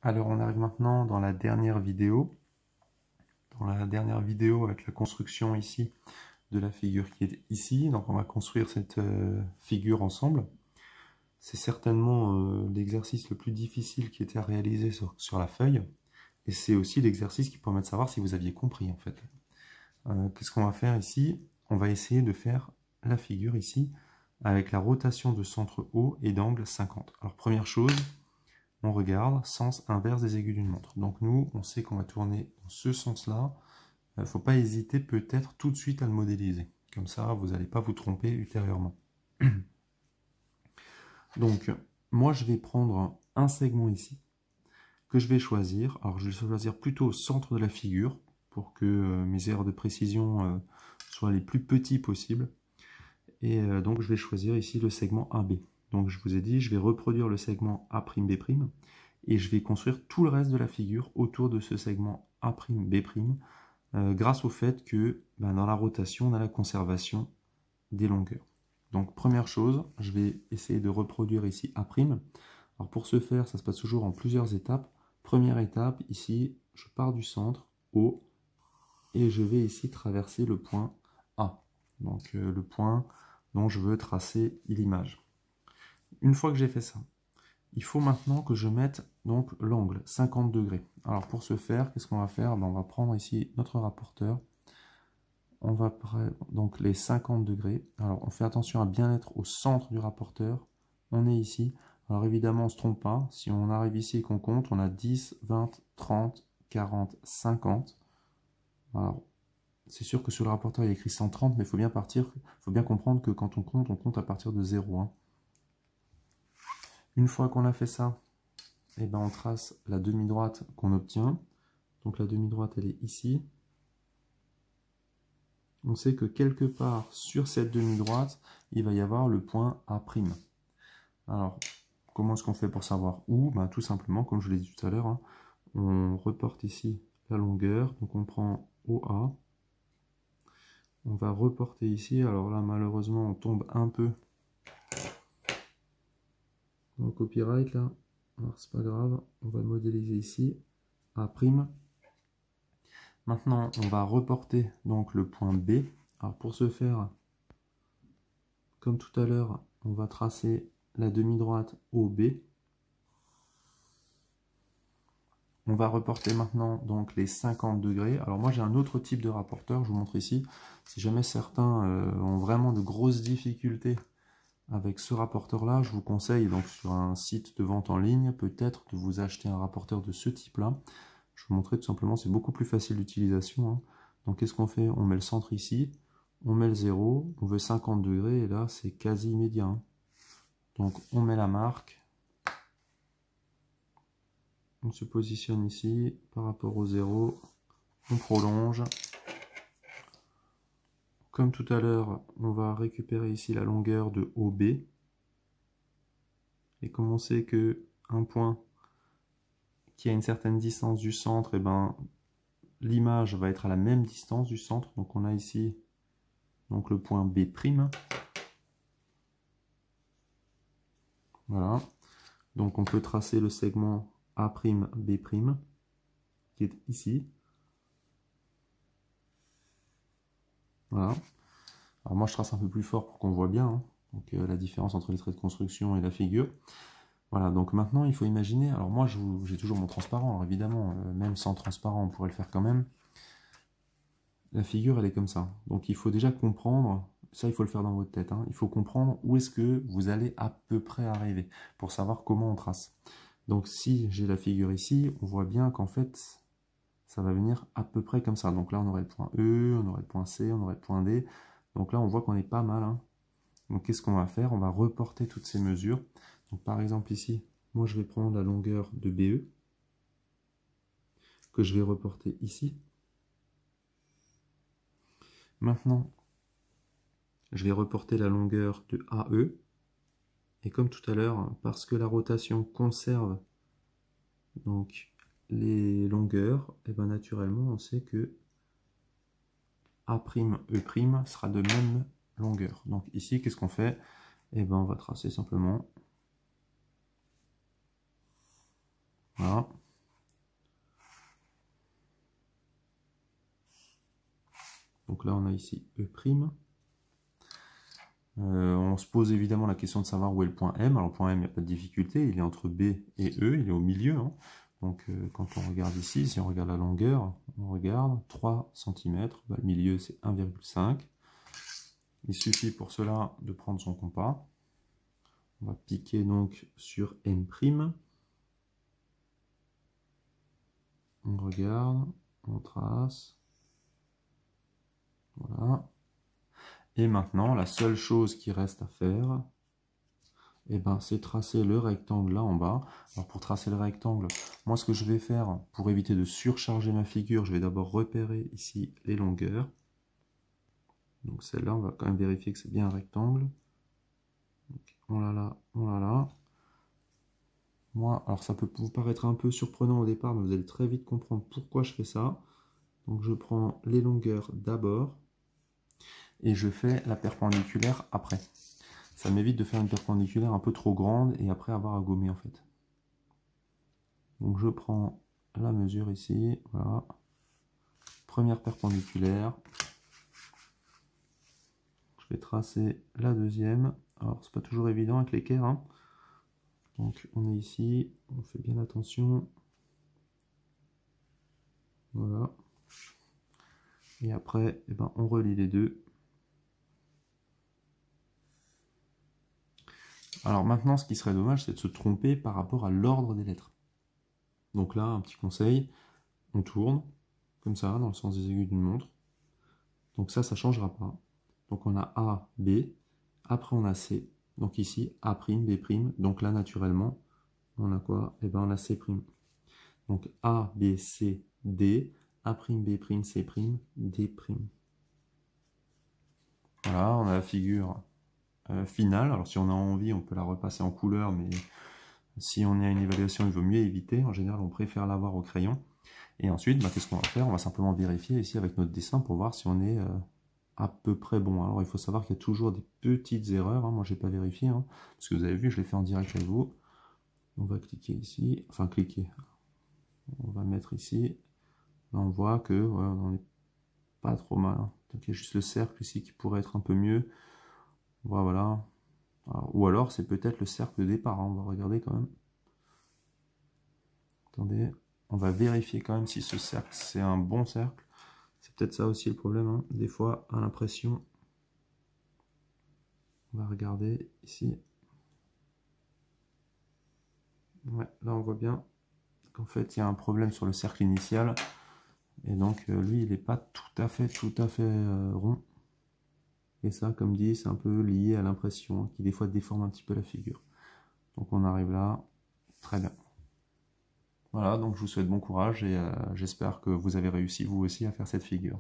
Alors on arrive maintenant dans la dernière vidéo. Dans la dernière vidéo avec la construction ici de la figure qui est ici. Donc on va construire cette figure ensemble. C'est certainement l'exercice le plus difficile qui était à réaliser sur la feuille. Et c'est aussi l'exercice qui permet de savoir si vous aviez compris en fait. Qu'est-ce qu'on va faire ici? On va essayer de faire la figure ici avec la rotation de centre haut et d'angle 50. Alors première chose, on regarde sens inverse des aiguilles d'une montre. Donc nous, on sait qu'on va tourner dans ce sens-là. Il ne faut pas hésiter peut-être tout de suite à le modéliser. Comme ça, vous n'allez pas vous tromper ultérieurement. Donc, moi, je vais prendre un segment ici que je vais choisir. Alors, je vais choisir plutôt au centre de la figure pour que mes erreurs de précision soient les plus petits possibles. Et donc, je vais choisir ici le segment AB. Donc, je vous ai dit, je vais reproduire le segment A'B'. Et je vais construire tout le reste de la figure autour de ce segment A'B', grâce au fait que dans la rotation, on a la conservation des longueurs. Donc première chose, je vais essayer de reproduire ici A'. Alors pour ce faire, ça se passe toujours en plusieurs étapes. Première étape, ici, je pars du centre, O, et je vais ici traverser le point A. Donc le point dont je veux tracer l'image. Une fois que j'ai fait ça, il faut maintenant que je mette donc l'angle 50 degrés. Alors pour ce faire, qu'est-ce qu'on va faire? On va prendre ici notre rapporteur. On va prendre donc les 50 degrés. Alors on fait attention à bien être au centre du rapporteur. On est ici. Alors évidemment on ne se trompe pas. Si on arrive ici et qu'on compte, on a 10, 20, 30, 40, 50. Alors c'est sûr que sur le rapporteur il y a écrit 130, mais il faut bien comprendre que quand on compte à partir de 0. Hein. Une fois qu'on a fait ça, on trace la demi-droite qu'on obtient. Donc la demi-droite, elle est ici. On sait que quelque part sur cette demi-droite, il va y avoir le point A'. Alors, comment est-ce qu'on fait pour savoir où? Tout simplement, comme je l'ai dit tout à l'heure, hein, on reporte ici la longueur. Donc on prend OA. On va reporter ici. Alors là, malheureusement, on tombe un peu dans le copyright là. Alors c'est pas grave, on va le modéliser ici, A'. Maintenant, on va reporter donc le point B. Alors pour ce faire, comme tout à l'heure, on va tracer la demi-droite OB. On va reporter maintenant donc les 50 degrés. Alors moi j'ai un autre type de rapporteur, je vous montre ici. Si jamais certains ont vraiment de grosses difficultés avec ce rapporteur-là, je vous conseille donc sur un site de vente en ligne, peut-être de vous acheter un rapporteur de ce type-là. Je vais vous montrer tout simplement, c'est beaucoup plus facile d'utilisation. Hein. Donc qu'est-ce qu'on fait? On met le centre ici, on met le 0, on veut 50 degrés, et là c'est quasi immédiat. Hein. Donc on met la marque, on se positionne ici par rapport au 0, on prolonge. Comme tout à l'heure, on va récupérer ici la longueur de OB. Et comme on sait que un point qui a une certaine distance du centre, l'image va être à la même distance du centre. Donc on a ici donc le point B'. Voilà. Donc on peut tracer le segment A'B', qui est ici. Voilà. Alors moi je trace un peu plus fort pour qu'on voit bien, hein. Donc la différence entre les traits de construction et la figure. Voilà, donc maintenant il faut imaginer, alors moi j'ai toujours mon transparent, alors évidemment, même sans transparent on pourrait le faire quand même. La figure elle est comme ça, donc il faut déjà comprendre, ça il faut le faire dans votre tête, hein. Il faut comprendre où est-ce que vous allez à peu près arriver, pour savoir comment on trace. Donc si j'ai la figure ici, on voit bien qu'en fait, ça va venir à peu près comme ça. Donc là on aurait le point E, on aurait le point C, on aurait le point D, donc là on voit qu'on est pas mal, hein. Donc qu'est-ce qu'on va faire? On va reporter toutes ces mesures. Donc par exemple ici, moi je vais prendre la longueur de BE, que je vais reporter ici. Maintenant, je vais reporter la longueur de AE. Et comme tout à l'heure, parce que la rotation conserve donc les longueurs, et naturellement on sait que A'E' sera de même longueur. Donc ici, qu'est-ce qu'on fait? On va tracer simplement. Voilà. Donc là, on a ici E'. On se pose évidemment la question de savoir où est le point M. Alors le point M, il n'y a pas de difficulté, il est entre B et E, il est au milieu. Hein. Donc quand on regarde ici, si on regarde la longueur, on regarde 3 cm, bah, le milieu c'est 1,5. Il suffit pour cela de prendre son compas. On va piquer donc sur M'. On regarde, on trace. Voilà. Et maintenant, la seule chose qui reste à faire, eh ben, c'est tracer le rectangle là en bas. Alors pour tracer le rectangle, moi ce que je vais faire, pour éviter de surcharger ma figure, je vais d'abord repérer ici les longueurs. Donc celle-là, on va quand même vérifier que c'est bien un rectangle. Donc, on l'a là, on l'a là. Moi, alors ça peut vous paraître un peu surprenant au départ, mais vous allez très vite comprendre pourquoi je fais ça. Donc je prends les longueurs d'abord et je fais la perpendiculaire après. Ça m'évite de faire une perpendiculaire un peu trop grande et après avoir à gommer en fait. Donc je prends la mesure ici, voilà. Première perpendiculaire. Je vais tracer la deuxième. Alors c'est pas toujours évident avec l'équerre. Hein. Donc on est ici, on fait bien attention. Voilà. Et après, eh ben, on relie les deux. Alors maintenant, ce qui serait dommage, c'est de se tromper par rapport à l'ordre des lettres. Donc là, un petit conseil, on tourne, comme ça, dans le sens des aiguilles d'une montre. Donc ça ne changera pas. Donc on a A, B, après on a C. Donc ici, A', B', donc là, naturellement, on a quoi? Eh bien, on a C'. Donc A, B, C, D, A', B', C', D'. Voilà, on a la figure finale. Alors si on a envie, on peut la repasser en couleur, mais si on est à une évaluation, il vaut mieux éviter. En général, on préfère l'avoir au crayon. Et ensuite, bah, qu'est-ce qu'on va faire? On va simplement vérifier ici avec notre dessin pour voir si on est à peu près bon. Alors il faut savoir qu'il y a toujours des petites erreurs. Hein. Moi, je n'ai pas vérifié, hein, parce que vous avez vu, je l'ai fait en direct avec vous. On va cliquer ici, enfin cliquer. On va mettre ici. Là, on voit que ouais, on n'est pas trop mal. Hein. Donc il y a juste le cercle ici qui pourrait être un peu mieux. Voilà. Alors, ou alors, c'est peut-être le cercle de départ. Hein. On va regarder quand même. Attendez, on va vérifier quand même si ce cercle, c'est un bon cercle. C'est peut-être ça aussi le problème. Hein. Des fois, à l'impression, on va regarder ici. Ouais, là, on voit bien qu'en fait, il y a un problème sur le cercle initial. Et donc, lui, il n'est pas tout à fait rond. Et ça, comme dit, c'est un peu lié à l'impression, qui des fois déforme un petit peu la figure. Donc, on arrive là. Très bien. Voilà, donc je vous souhaite bon courage et j'espère que vous avez réussi vous aussi à faire cette figure.